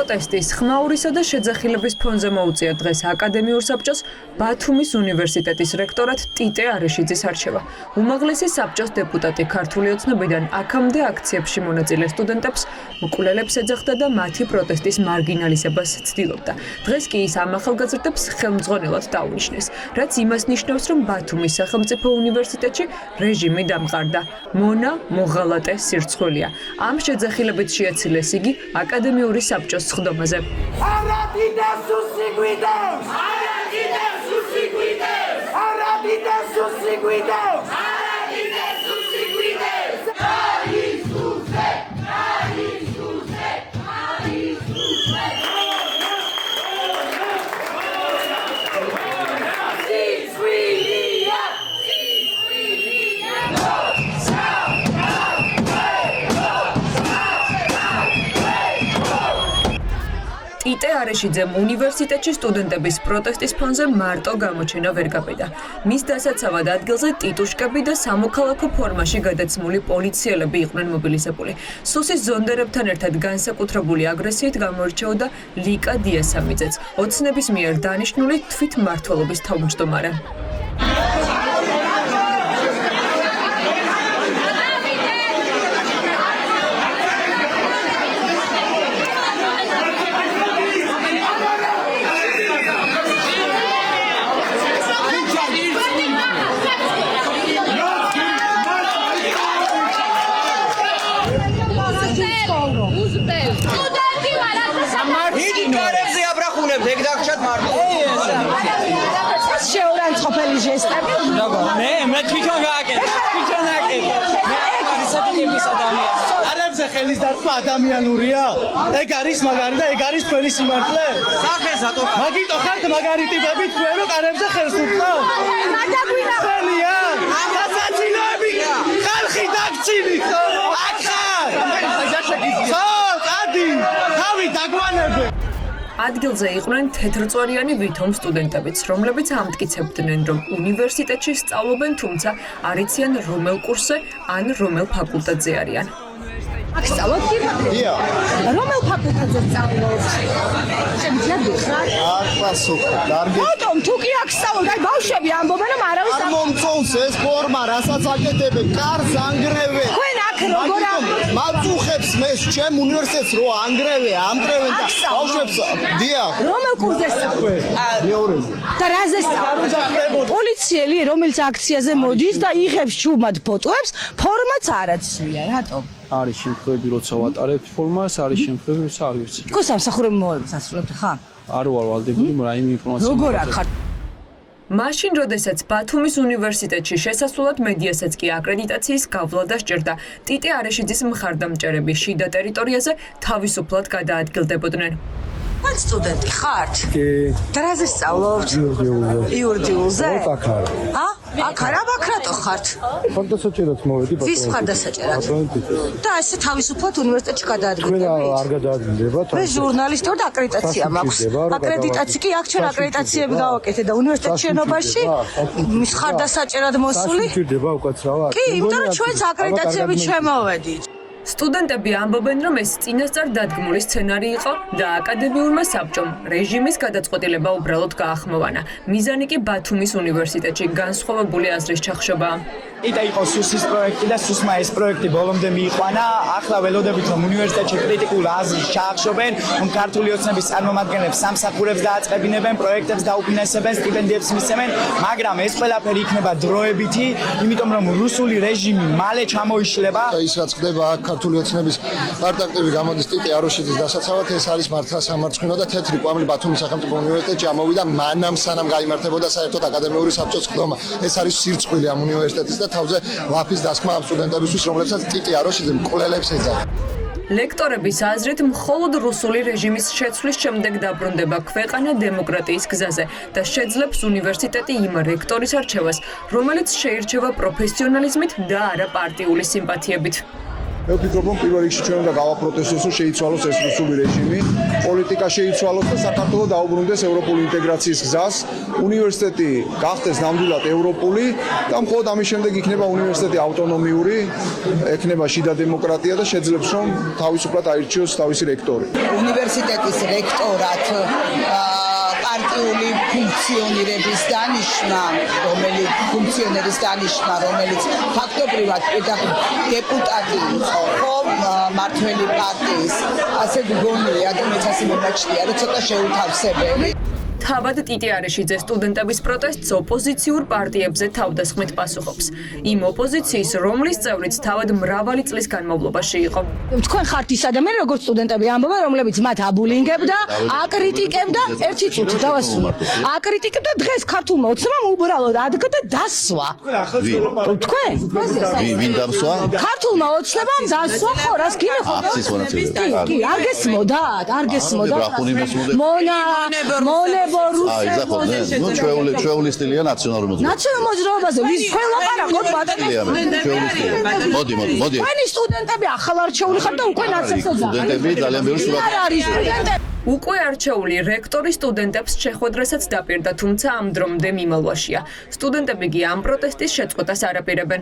პროტესტის, ხმაურისა და შეძახილების ფონზე მოუწია დღეს აკადემიურ საბჭოს ბათუმის უნივერსიტეტის რექტორად ტიტე არეშიძის არჩევა. უმაღლესი საბჭოს დეპუტატი ქართული ოცნებიდან აქამდე აქციებში მონაწილე სტუდენტებს მკვლელებს ეძახდა და მათი პროტესტის მარგინალიზებას ცდილობდა. დღეს კი ის ამ ახალგაზრდებს ხელმძღვანელად დაუნიშნეს, რაც იმას ნიშნავს, რომ ბათუმის სახელმწიფო უნივერსიტეტში რეჟიმი დამყარდა. მონა მოღალატე სირცხვილია. ამ შეძახილებით შეაცილეს იგი აკადემიური საბჭოს სხდომაზე. ტიტე არეშიძემ უნივერსიტეტში სტუდენტების პროტესტის ფონზე მარტო გამოჩენა ვერ გაბედა. მის დასაცავად ადგილზე ტიტუშკები და სამოქალაქო ფორმაში გადაცმული პოლიციელები იყვნენ მობილიზებული. სუსის ზონდერებთან ერთად განსაკუთრებული აგრესიით გამოირჩეოდა ლიკა დიასამიძეც, ოცნების მიერ დანიშნული თვითმმართველობის თავმჯდომარე. მე თვითონ გააკეთე. არამზე ხელის დარტყმა ადამიანურია? ეგ არის მაგარი და ეგ არის თქვენი სიმართლე? სახეზატო. მაგიტო ხართ მაგარი ტიპები თქვენ რომ არამზე ხელს უწყავთ? მადაგვინახელია. ამასაცილოები ხალხი დაგცინით. ახარ. ხო, ადი. თავი დაგვანებე. ადგილზე იყვნენ თეთრწვარიანი ვითომ სტუდენტებიც, რომლებიც ამტკიცებდნენ, რომ უნივერსიტეტში სწავლობენ, თუმცა არ იციან რომელ კურსზე ან რომელ ფაკულტეტზე არიან. აქ სწავლობ კი? დიახ. რომელ ფაკულტეტზე სწავლობ? შემიძლია გითხრათ? არ პასუხობ. დარგი. ბატონ, თუ კი აქ სწავლობ, აი ბავშვები ამბობენ, რომ არავის არ მომწონს ეს ფორმა, რასაც აკეთებენ, კარს ანგრევენ. თქვენ აქ როგორ მაწუხებს მე ჩემ უნივერსიტეტს რო ანგრევენ, ამტრევენ და ბავშვებს დიახ. რომელ კურსზე სწავლობ? მეორეზე. და რაზე სწავლობ? პოლიციელი, რომელიც აქციაზე მოდის და იღებს ჩუმად ფოტოებს, ფორმაც არ აცვია, რატომ? არის შემთხვევები, როცა ვატარებთ ფორმას, არის შემთხვევები, როცა არ ვიცი. თქო სამსახურე მოვალებს ასრულებთ ხა? არ ვარ ვალდებული, რაიმე ინფორმაცია. როგორ არ ხარ? მაშინ, როდესაც ბათუმის უნივერსიტეტში შესასვლელად მედიასაც კი აკრედიტაციის გავლა დასჭირდა, ტიტე არეშიძის მხარდამჭერები შიდა ტერიტორიაზე თავისუფლად გადაადგილდებოდნენ. ხან სტუდენტი ხართ? კი. და რაზე სწავლობთ? იურიდიულზე? აქ არ. აქ არა ბაქრატო ხართ? ფონდასაჭერად მოვედი ბატონო. ვის მხარდასაჭერად? და ესე თავისუფლად უნივერსიტეტში თქვენ გადაადგილდებით? არ გადაადგილდებათ. მე ჟურნალისტი ვარ და აკრედიტაცია მაქვს. აკრედიტაცია კი აქ ჩვენ აკრედიტაციები გავაკეთე და უნივერსიტეტის შენობაში მის მხარდასაჭერად მოსული. გჭირდება უკაცრავა. კი, იმიტომ რომ ჩვენც აკრედიტაციებით შემოვედით. სტუდენტები ამბობენ, რომ ეს წინასწარ დადგმული სცენარი იყო და აკადემიურმა საბჭომ რეჟიმის გადაწყვეტილება უბრალოდ გაახმოვანა. მიზანი კი ბათუმის უნივერსიტეტში განსხვავებული აზრის ჩახშობა. იდა იყო სუსის პროექტი და სუსმა ეს პროექტი ბოლომდე მიიყვანა. ახლა ველოდებით რომ უნივერსიტეტში კრიტიკულ აზრს ჩაახშობენ, რომ ქართული ოცნების წარმომადგენლებს სამსახურებს დააწყებინებენ, პროექტებს დაუფინანსებენ, სტიპენდიებს მისცემენ, მაგრამ ეს ყველაფერი იქნება დროებითი, იმიტომ რომ რუსული რეჟიმი მალე ჩამოიშლება. ის რაც ხდება აქ ქართული ოცნების პარტაქტივი გამოდის ტიტე არეშიძის დასაცავად, ეს არის მართლა სამარცხვინო და თეთრი კვამლი ბათუმის სახელმწიფო უნივერსიტეტში ამოვიდა მანამ სანამ გაიმართებოდა საერთოდ აკადემიური საბჭოს სხდომა. ეს არის სირცხვილი ამ უნივერსიტეტის და თავზე ლაფის დასქმა ამ სტუდენტებისთვის, რომლებსაც ტიტე არეშიძე მკვლელებს ეძახა. ლექტორების აზრით, მხოლოდ რუსული რეჟიმის შეცვლის შემდეგ დაბრუნდება ქვეყანა დემოკრატიის გზაზე და შეძლებს უნივერსიტეტი იმ რექტორის არჩევას, რომელიც შეირჩევა პროფესიონალიზმით და არა პარტიული სიმპათიებით. მე ვფიქრობ, რომ პირველ რიგში ჩვენ უნდა გავაპროტესტოს, რომ შეიცვალოს ეს რუსული რეჟიმი, პოლიტიკა შეიცვალოს და საქართველო დაუბრუნდეს ევროპული ინტეგრაციის გზას, უნივერსიტეტი გახდეს ნამდვილად ევროპული და მხოლოდ ამის შემდეგ იქნება უნივერსიტეტი ავტონომიური, ექნება შიდა დემოკრატია და შეძლებს, რომ თავისუფლად აირჩიოს თავისი რექტორი. უნივერსიტეტის რექტორად პარტიული ფუნქციონირების დანიშვნა, რომელიც ფაქტობრივად დეპუტატი იყო, ხო, მართველი პარტიის, ასე გონია და მეც ასე მომაჩნია, რომ ცოტა შეუთავსებელი. თავად ტიტე არეშიძე სტუდენტების პროტესტს ოპოზიციურ პარტიებზე თავდასხმით პასუხობს. იმ ოპოზიციის, რომლის წევრიც თავად მრავალი წლის განმავლობაში იყო. თქვენ ხართ ის ადამიანი, როგორც სტუდენტები ამბობენ, რომლებიც მათ აბულინგებდა, აკრიტიკებდა, ერთი წუთი დავასრულე. აკრიტიკებდა დღეს ქართულმა ოცნებამ უბრალოდ ადგა და დასვა. თქვენ? ვინ დამსვა? ქართულმა ოცნებამ დასვა ხო, რას გინახავთ? აქციის მონაწილეები. კი, არ გესმოდათ, არ გესმოდათ. მონებო აი, ზახობდნენ. ნუ ჩვეული სტილია ნაციონალური მოძრაობა. ნაციონალურ მოძრაობაზე ვის თქვენ ლაპარაკობთ სტილია მე, ჩვეული სტილია. მოდი. თქვენი სტუდენტები ახალ არჩეული ხართ და უკვე ნაცესოა. სტუდენტები ძალიან ბევრი სურათი. არ არის სტუდენტები. უკვე არჩეული რექტორი სტუდენტებს შეხვედრასაც დაპირდა, თუმცა ამ დრომდე მიმალვაშია. სტუდენტები კი ამ პროტესტის შეწყვეტას არ აპირებენ.